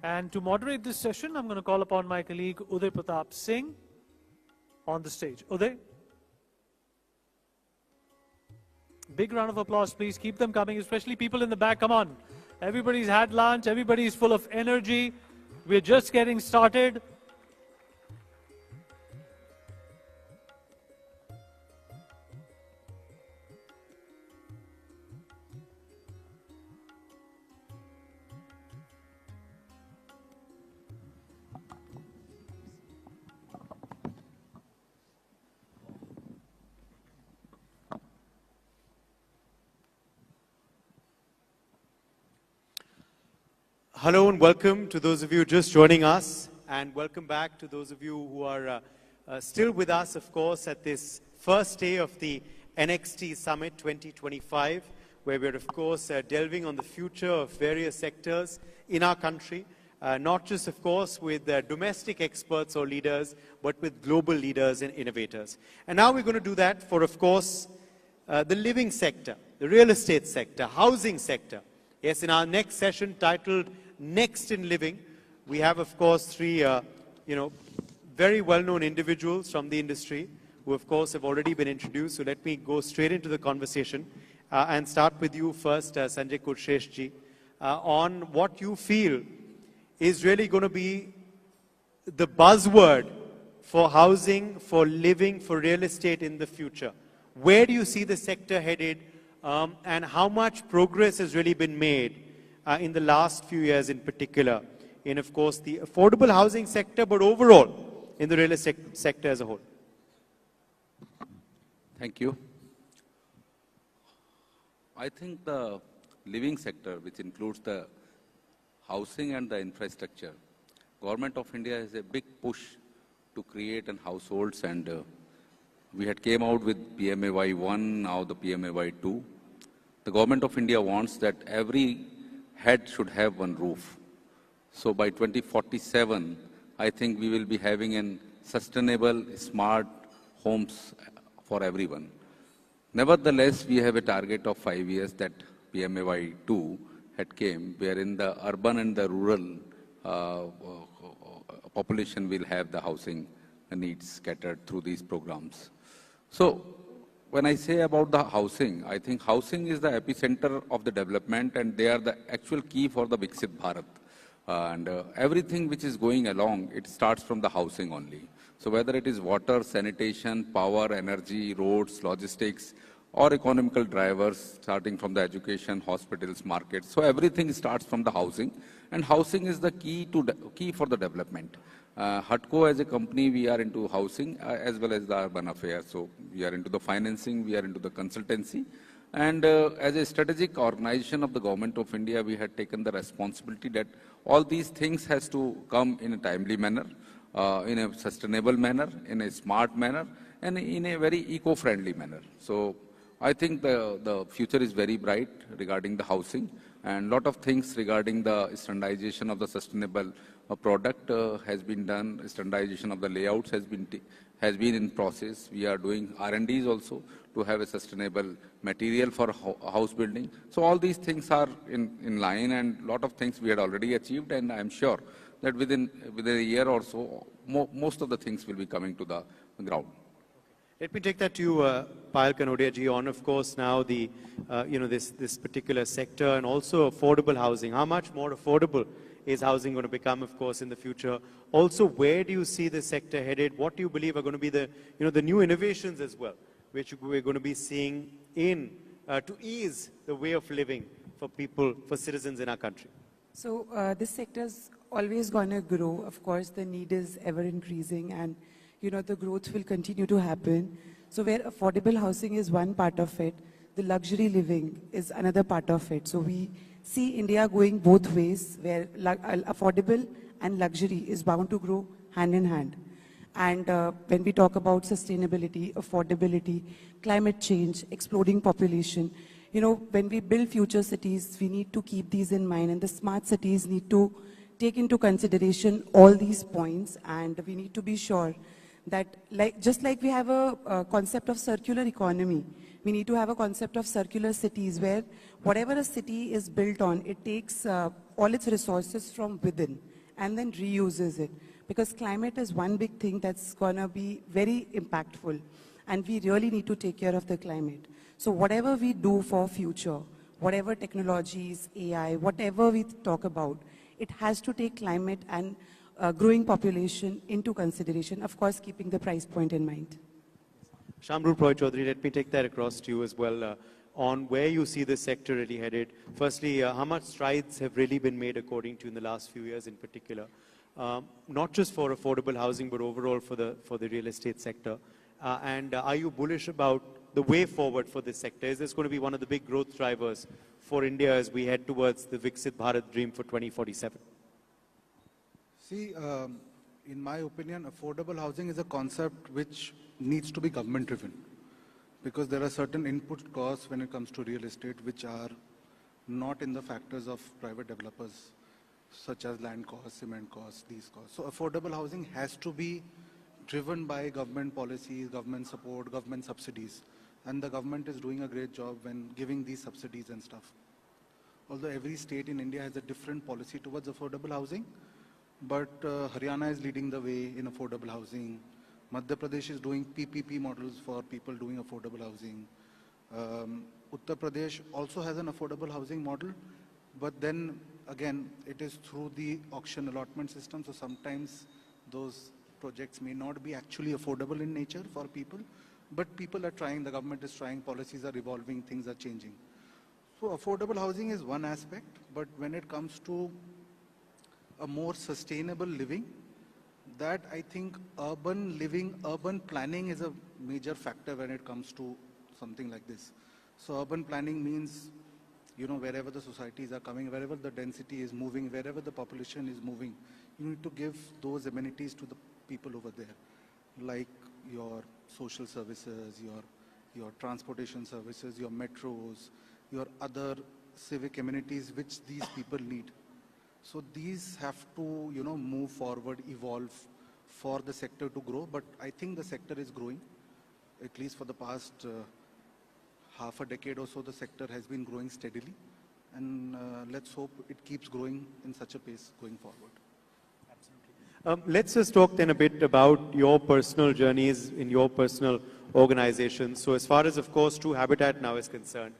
And to moderate this session, I'm going to call upon my colleague Uday Pratap Singh on the stage. Uday? Big round of applause, please. Keep them coming, especially people in the back. Come on. Everybody's had lunch. Everybody's full of energy. We're just getting started. Hello and welcome to those of you just joining us, and welcome back to those of you who are still with us, of course, at this first day of the NXT Summit 2025, where we're, of course, delving on the future of various sectors in our country, not just, of course, with domestic experts or leaders, but with global leaders and innovators. And now we're going to do that for, of course, the living sector, the real estate sector, housing sector. Yes, in our next session titled Next in Living, we have, of course, three, very well-known individuals from the industry who, of course, have already been introduced. So let me go straight into the conversation and start with you first, Sanjay Kulshrestha, on what you feel is really going to be the buzzword for housing, for living, for real estate in the future. Where do you see the sector headed, and how much progress has really been made in the last few years in particular in, of course, the affordable housing sector, but overall in the real estate sector as a whole? Thank you. I think the living sector, which includes the housing and the infrastructure, Government of India has a big push to create an households, and we had came out with PMAY 1, now the PMAY 2. The Government of India wants that every head should have one roof. So by 2047, I think we will be having a sustainable, smart homes for everyone. Nevertheless, we have a target of 5 years that PMAY 2 had came, wherein the urban and the rural population will have the housing needs scattered through these programs. So when I say about the housing, I think housing is the epicenter of the development, and they are the actual key for the Viksit Bharat. And everything which is going along, it starts from the housing only. So whether it is water, sanitation, power, energy, roads, logistics, or economical drivers, starting from the education, hospitals, markets. So everything starts from the housing, and housing is the key for the development. HUDCO as a company, we are into housing as well as the urban affairs. So we are into the financing, we are into the consultancy. And as a strategic organization of the Government of India, we had taken the responsibility that all these things has to come in a timely manner, in a sustainable manner, in a smart manner, and in a very eco-friendly manner. So I think the future is very bright regarding the housing, and lot of things regarding the standardization of the sustainable product has been done. Standardization of the layouts has been in process. We are doing R&Ds also to have a sustainable material for house building. So all these things are in line, and lot of things we had already achieved, and I am sure that within a year or so, most of the things will be coming to the ground. Let me take that to you, Payal Kanodia ji, on, of course, now the, this particular sector, and also affordable housing. How much more affordable is housing going to become, of course, in the future? Also, where do you see the sector headed? What do you believe are going to be the, the new innovations as well, which we're going to be seeing in to ease the way of living for people, for citizens in our country? So this sector is always going to grow. Of course, the need is ever increasing, and the growth will continue to happen. So where affordable housing is one part of it, the luxury living is another part of it. So we see India going both ways, where affordable and luxury is bound to grow hand in hand. And when we talk about sustainability, affordability, climate change, exploding population, when we build future cities, we need to keep these in mind, and the smart cities need to take into consideration all these points, and we need to be sure that just like we have a concept of circular economy, We need to have a concept of circular cities where whatever a city is built on, it takes all its resources from within and then reuses it. Because climate is one big thing that's going to be very impactful. And we really need to take care of the climate. So whatever we do for future, whatever technologies, AI, whatever we talk about, it has to take climate and growing population into consideration, of course, keeping the price point in mind. Shyamroop Roy Chowdhury, let me take that across to you as well on where you see this sector really headed. Firstly, how much strides have really been made according to you in the last few years in particular, not just for affordable housing, but overall for the real estate sector. And are you bullish about the way forward for this sector? Is this going to be one of the big growth drivers for India as we head towards the Viksit Bharat dream for 2047? See, in my opinion, affordable housing is a concept which needs to be government driven, because there are certain input costs when it comes to real estate which are not in the factors of private developers, such as land costs, cement costs, these costs. So affordable housing has to be driven by government policies, government support, government subsidies. And the government is doing a great job when giving these subsidies and stuff. Although every state in India has a different policy towards affordable housing, but Haryana is leading the way in affordable housing. Madhya Pradesh is doing PPP models for people doing affordable housing. Uttar Pradesh also has an affordable housing model, but then again, it is through the auction allotment system, so sometimes those projects may not be actually affordable in nature for people, but people are trying, the government is trying, policies are evolving, things are changing. So affordable housing is one aspect, but when it comes to a more sustainable living, that I think urban living, urban planning is a major factor when it comes to something like this. So urban planning means, you know, wherever the societies are coming, wherever the density is moving, wherever the population is moving, you need to give those amenities to the people over there, like your social services, your transportation services, your metros, your other civic amenities which these people need. So these have to, you know, move forward, evolve for the sector to grow. But I think the sector is growing. At least for the past half a decade or so, the sector has been growing steadily. And let's hope it keeps growing in such a pace going forward. Let's just talk then a bit about your personal journeys in your personal organization. So as far as, of course, True Habitat now is concerned,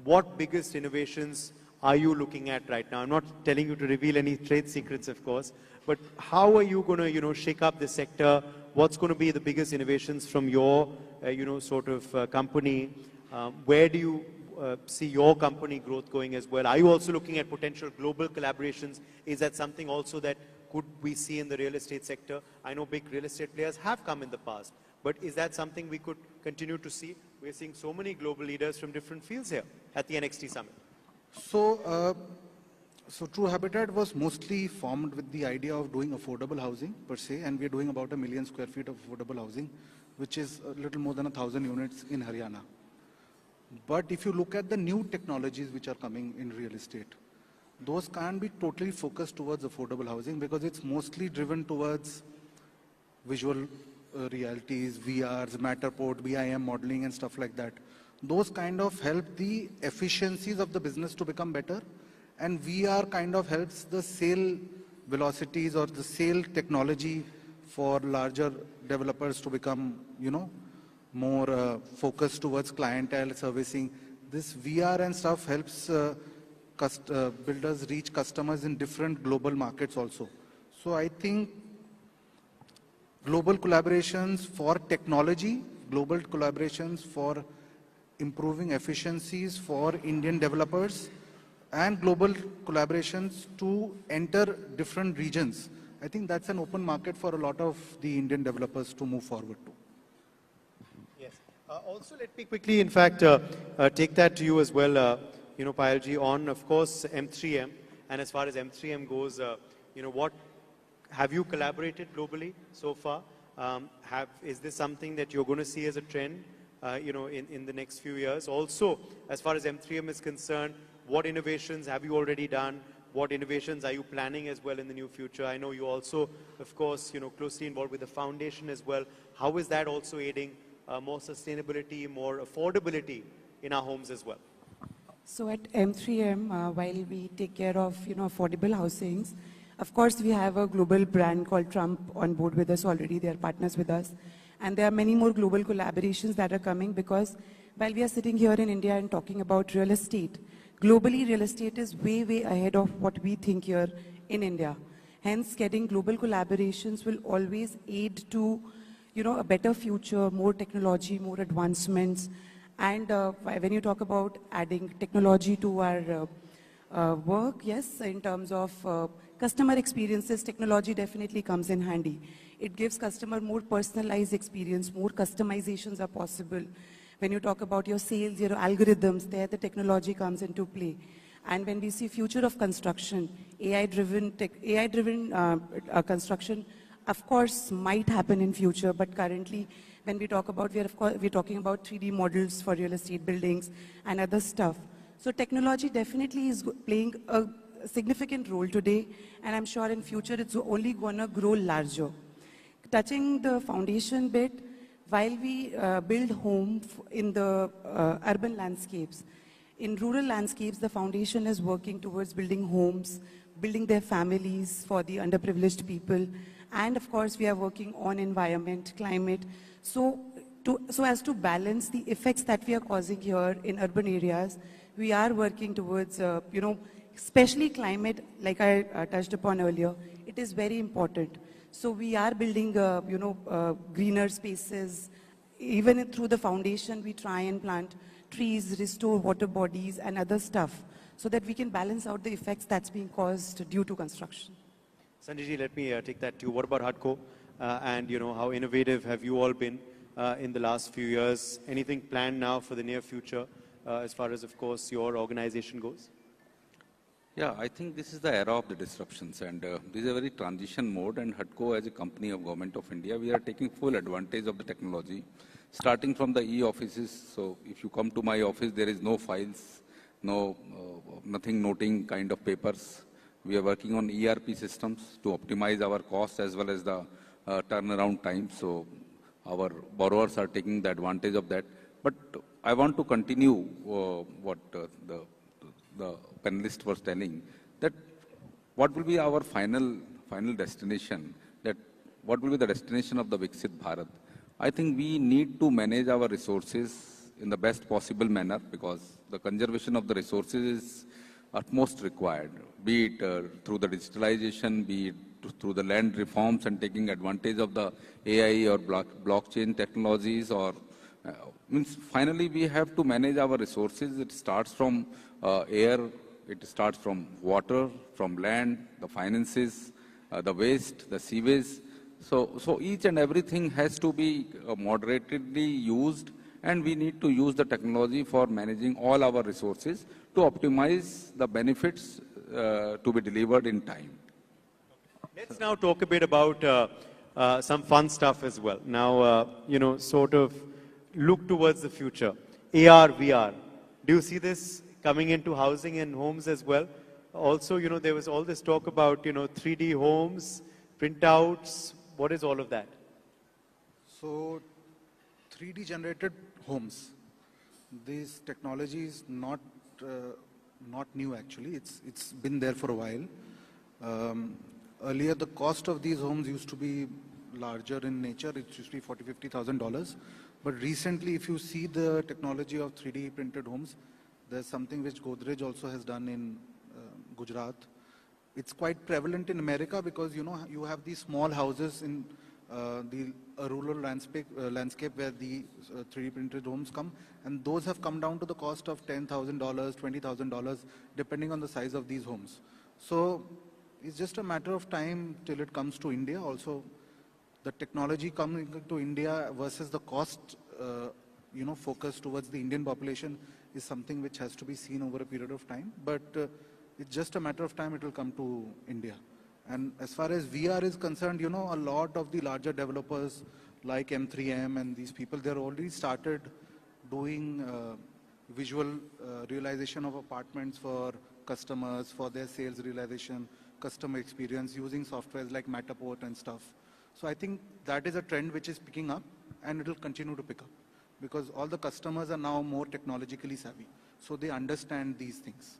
what biggest innovations are you looking at right now? I'm not telling you to reveal any trade secrets, of course, but how are you going to, you know, shake up the sector? What's going to be the biggest innovations from your, you know, sort of company? Where do you see your company growth going as well? Are you also looking at potential global collaborations? Is that something also that could we see in the real estate sector? I know big real estate players have come in the past, but is that something we could continue to see? We're seeing so many global leaders from different fields here at the NXT Summit. So, so True Habitat was mostly formed with the idea of doing affordable housing per se, and we're doing about 1 million square feet of affordable housing, which is a little more than 1,000 units in Haryana. But if you look at the new technologies which are coming in real estate, those can't be totally focused towards affordable housing because it's mostly driven towards visual realities, VRs, Matterport, BIM modeling and stuff like that. Those kind of help the efficiencies of the business to become better, and VR kind of helps the sale velocities or the sale technology for larger developers to become, you know, more focused towards clientele servicing. This VR and stuff helps builders reach customers in different global markets also. So I think global collaborations for technology, global collaborations for improving efficiencies for Indian developers, and global collaborations to enter different regions. I think that's an open market for a lot of the Indian developers to move forward to. Yes. Also, let me quickly, in fact, take that to you as well, you know, Payalji, on, of course, M3M. And as far as M3M goes, you know, what have you collaborated globally so far? Is this something that you're going to see as a trend, you know, in the next few years? Also, as far as M3M is concerned, what innovations have you already done? What innovations are you planning as well in the near future? I know you also, of course, you know, closely involved with the foundation as well. How is that also aiding more sustainability, more affordability in our homes as well? So at M3M, while we take care of, affordable housings, of course, we have a global brand called Trump on board with us already. They are partners with us. And there are many more global collaborations that are coming because while we are sitting here in India and talking about real estate, globally, real estate is way, way ahead of what we think here in India. Hence, getting global collaborations will always aid to, a better future, more technology, more advancements. And when you talk about adding technology to our work, yes, in terms of customer experiences, technology definitely comes in handy. It gives customer more personalized experience, more customizations are possible. When you talk about your sales, your algorithms, there the technology comes into play. And when we see future of construction, AI-driven construction, of course, might happen in future, but currently, when we talk about, we're talking about 3D models for real estate buildings and other stuff. So technology definitely is playing a significant role today, and I'm sure in future it's only going to grow larger. Touching the foundation bit, while we build home in the urban landscapes, in rural landscapes, the foundation is working towards building homes, building their families for the underprivileged people, and of course we are working on environment, climate, so as to balance the effects that we are causing here in urban areas. We are working towards, especially climate, like I touched upon earlier, it is very important. So we are building, greener spaces. Even through the foundation, we try and plant trees, restore water bodies and other stuff so that we can balance out the effects that's being caused due to construction. Sanjay ji, let me take that to you. What about HUDCO? And how innovative have you all been in the last few years? Anything planned now for the near future as far as, of course, your organization goes? Yeah, I think this is the era of the disruptions, and this is a very transition mode, and HUDCO as a company of Government of India, we are taking full advantage of the technology, starting from the e-offices. So if you come to my office, there is no files, nothing noting kind of papers. We are working on ERP systems to optimize our costs as well as the turnaround time. So our borrowers are taking the advantage of that. But I want to continue what the panelist was telling, that what will be our final destination, that what will be the destination of the Viksit Bharat. I think we need to manage our resources in the best possible manner because the conservation of the resources is utmost required, be it through the digitalization, be it through the land reforms and taking advantage of the AI or blockchain technologies, or means finally we have to manage our resources. It starts from air, it starts from water, from land, the finances, the waste, the sewage. So each and everything has to be moderately used, and we need to use the technology for managing all our resources to optimize the benefits to be delivered in time. Let's now talk a bit about some fun stuff as well. Now, sort of look towards the future. AR, VR. Do you see this coming into housing and homes as well? Also, there was all this talk about, 3D homes, printouts. What is all of that? So, 3D generated homes. This technology is not new actually. It's been there for a while. Earlier, the cost of these homes used to be larger in nature. It used to be $40,000-$50,000. But recently, if you see the technology of 3D printed homes, there's something which Godrej also has done in Gujarat. It's quite prevalent in America because, you have these small houses in the rural landscape where the 3D printed homes come, and those have come down to the cost of $10,000, $20,000, depending on the size of these homes. So it's just a matter of time till it comes to India. Also, the technology coming to India versus the cost, focus towards the Indian population is something which has to be seen over a period of time. But it's just a matter of time it will come to India. And as far as VR is concerned, a lot of the larger developers like M3M and these people, they're already started doing visual realization of apartments for customers, for their sales realization, customer experience using softwares like Matterport and stuff. So I think that is a trend which is picking up, and it will continue to pick up because all the customers are now more technologically savvy. So they understand these things.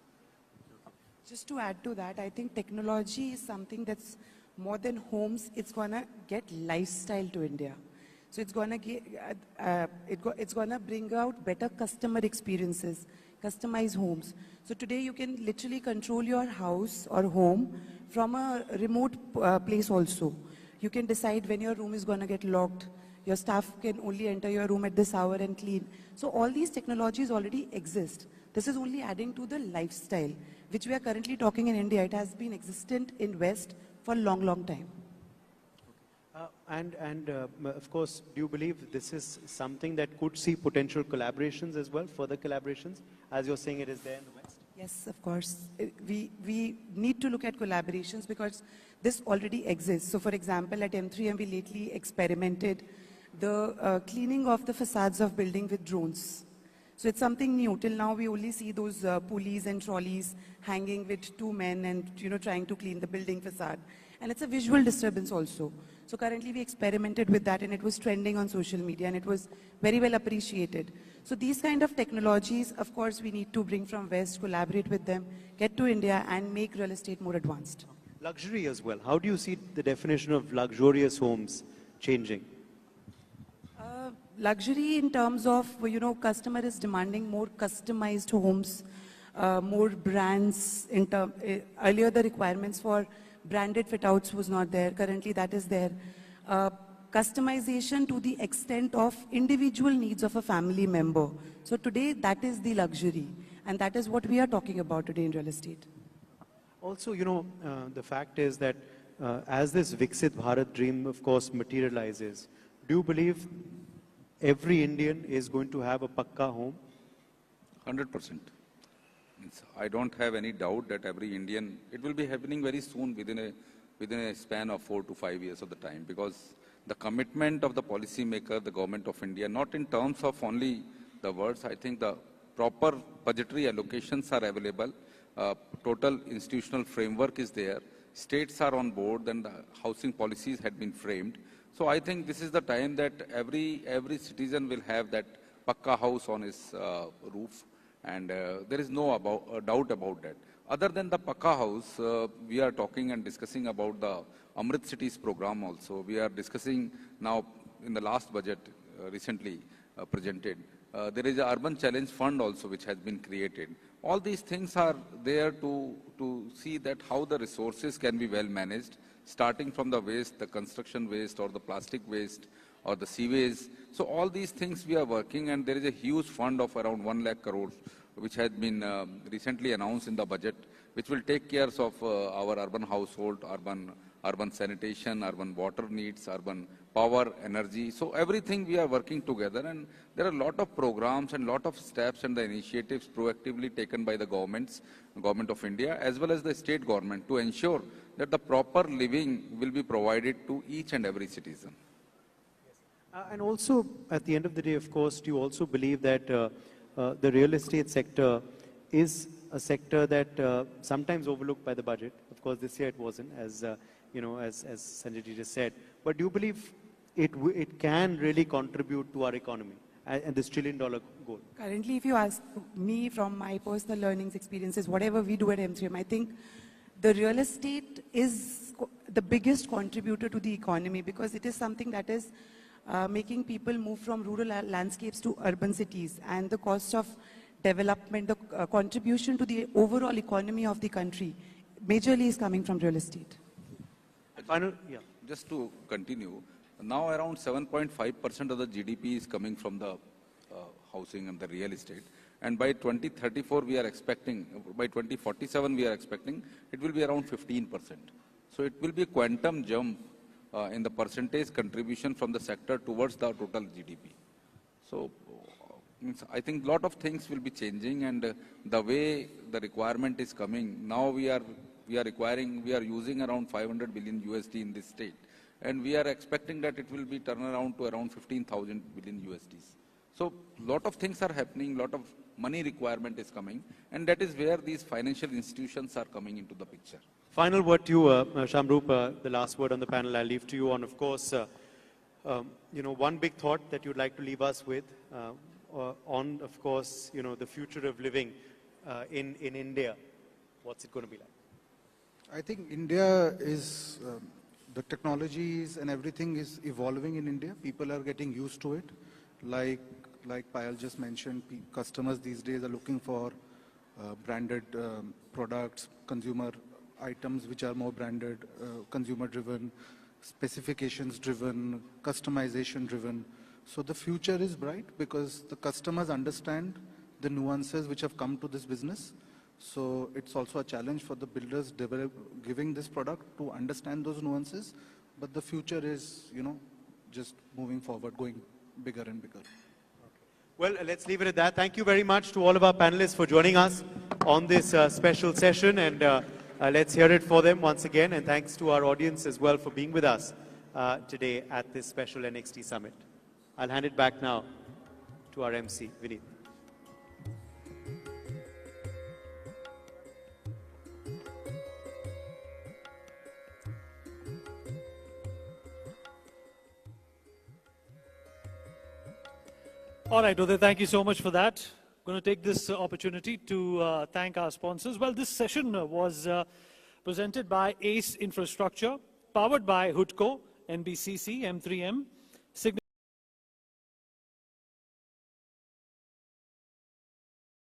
Just to add to that, I think technology is something that's more than homes. It's gonna get lifestyle to India. So it's gonna get, it's gonna bring out better customer experiences, customized homes. So today you can literally control your house or home from a remote place also. You can decide when your room is gonna get locked. Your staff can only enter your room at this hour and clean. So all these technologies already exist. This is only adding to the lifestyle, which we are currently talking in India. It has been existent in West for a long, long time. Of course, do you believe this is something that could see potential collaborations as well, further collaborations, as you're saying it is there in the West? Yes, of course. We need to look at collaborations because this already exists. So for example, at M3M, we lately experimented the cleaning of the facades of building with drones. So it's something new. Till now, we only see those pulleys and trolleys hanging with two men and, trying to clean the building facade. And it's a visual disturbance also. So currently, we experimented with that, and it was trending on social media, and it was very well appreciated. So these kind of technologies, of course, we need to bring from West, collaborate with them, get to India, and make real estate more advanced. Luxury as well. How do you see the definition of luxurious homes changing? Luxury in terms of, customer is demanding more customized homes, more brands. Earlier, the requirements for branded fit-outs was not there. Currently, that is there. Customization to the extent of individual needs of a family member. So today, that is the luxury. And that is what we are talking about today in real estate. Also, the fact is that as this Viksit Bharat dream, of course, materializes, do you believe every Indian is going to have a pakka home? 100%. I don't have any doubt that every Indian, it will be happening very soon within a span of 4 to 5 years of the time, because the commitment of the policymaker, the government of India, not in terms of only the words, I think the proper budgetary allocations are available, total institutional framework is there, states are on board, and the housing policies had been framed. So I think this is the time that every citizen will have that pakka house on his roof, and there is no doubt about that. Other than the pakka house, we are talking and discussing about the Amrit Cities program also. We are discussing now in the last budget recently presented. There is an urban challenge fund also which has been created. All these things are there to see that how the resources can be well managed, starting from the waste, the construction waste or the plastic waste or the sewage. So all these things we are working, and there is a huge fund of around 1 lakh crores which has been recently announced in the budget, which will take care of our urban household, urban sanitation, urban water needs, urban power, energy. So everything we are working together, and there are a lot of programs and lot of steps and the initiatives proactively taken by the government of India as well as the state government to ensure that the proper living will be provided to each and every citizen. And also, at the end of the day, of course, do you also believe that the real estate sector is a sector that sometimes overlooked by the budget? Of course, this year it wasn't, as Sanjay ji just said. But do you believe it can really contribute to our economy and this $1 trillion goal? Currently, if you ask me from my personal learnings, experiences, whatever we do at M3M, I think the real estate is the biggest contributor to the economy because it is something that is making people move from rural landscapes to urban cities, and the cost of development, the contribution to the overall economy of the country majorly is coming from real estate. Just to continue, now around 7.5% of the GDP is coming from the housing and the real estate. And by 2034, we are expecting, by 2047, we are expecting it will be around 15%. So it will be a quantum jump in the percentage contribution from the sector towards the total GDP. So I think a lot of things will be changing, and the way the requirement is coming, now we are using around 500 billion USD in this state. And we are expecting that it will be turned around to around 15,000 billion USDs. So a lot of things are happening, a lot of money requirement is coming, and that is where these financial institutions are coming into the picture. Final word to you, Shyamroop, the last word on the panel I'll leave to you on, of course, one big thought that you'd like to leave us with on, of course, the future of living in India. What's it going to be like? I think India is, the technologies and everything is evolving in India. People are getting used to it. Like Payal just mentioned, customers these days are looking for branded products, consumer items which are more branded, consumer-driven, specifications-driven, customization-driven. So the future is bright because the customers understand the nuances which have come to this business. So it's also a challenge for the builders giving this product to understand those nuances. But the future is, just moving forward, going bigger and bigger. Well, let's leave it at that. Thank you very much to all of our panelists for joining us on this special session. And let's hear it for them once again. And thanks to our audience as well for being with us today at this special NXT Summit. I'll hand it back now to our MC, Vineet. All right, Uday, thank you so much for that. I'm going to take this opportunity to thank our sponsors. Well, this session was presented by ACE Infrastructure, powered by HUDCO, NBCC, M3M,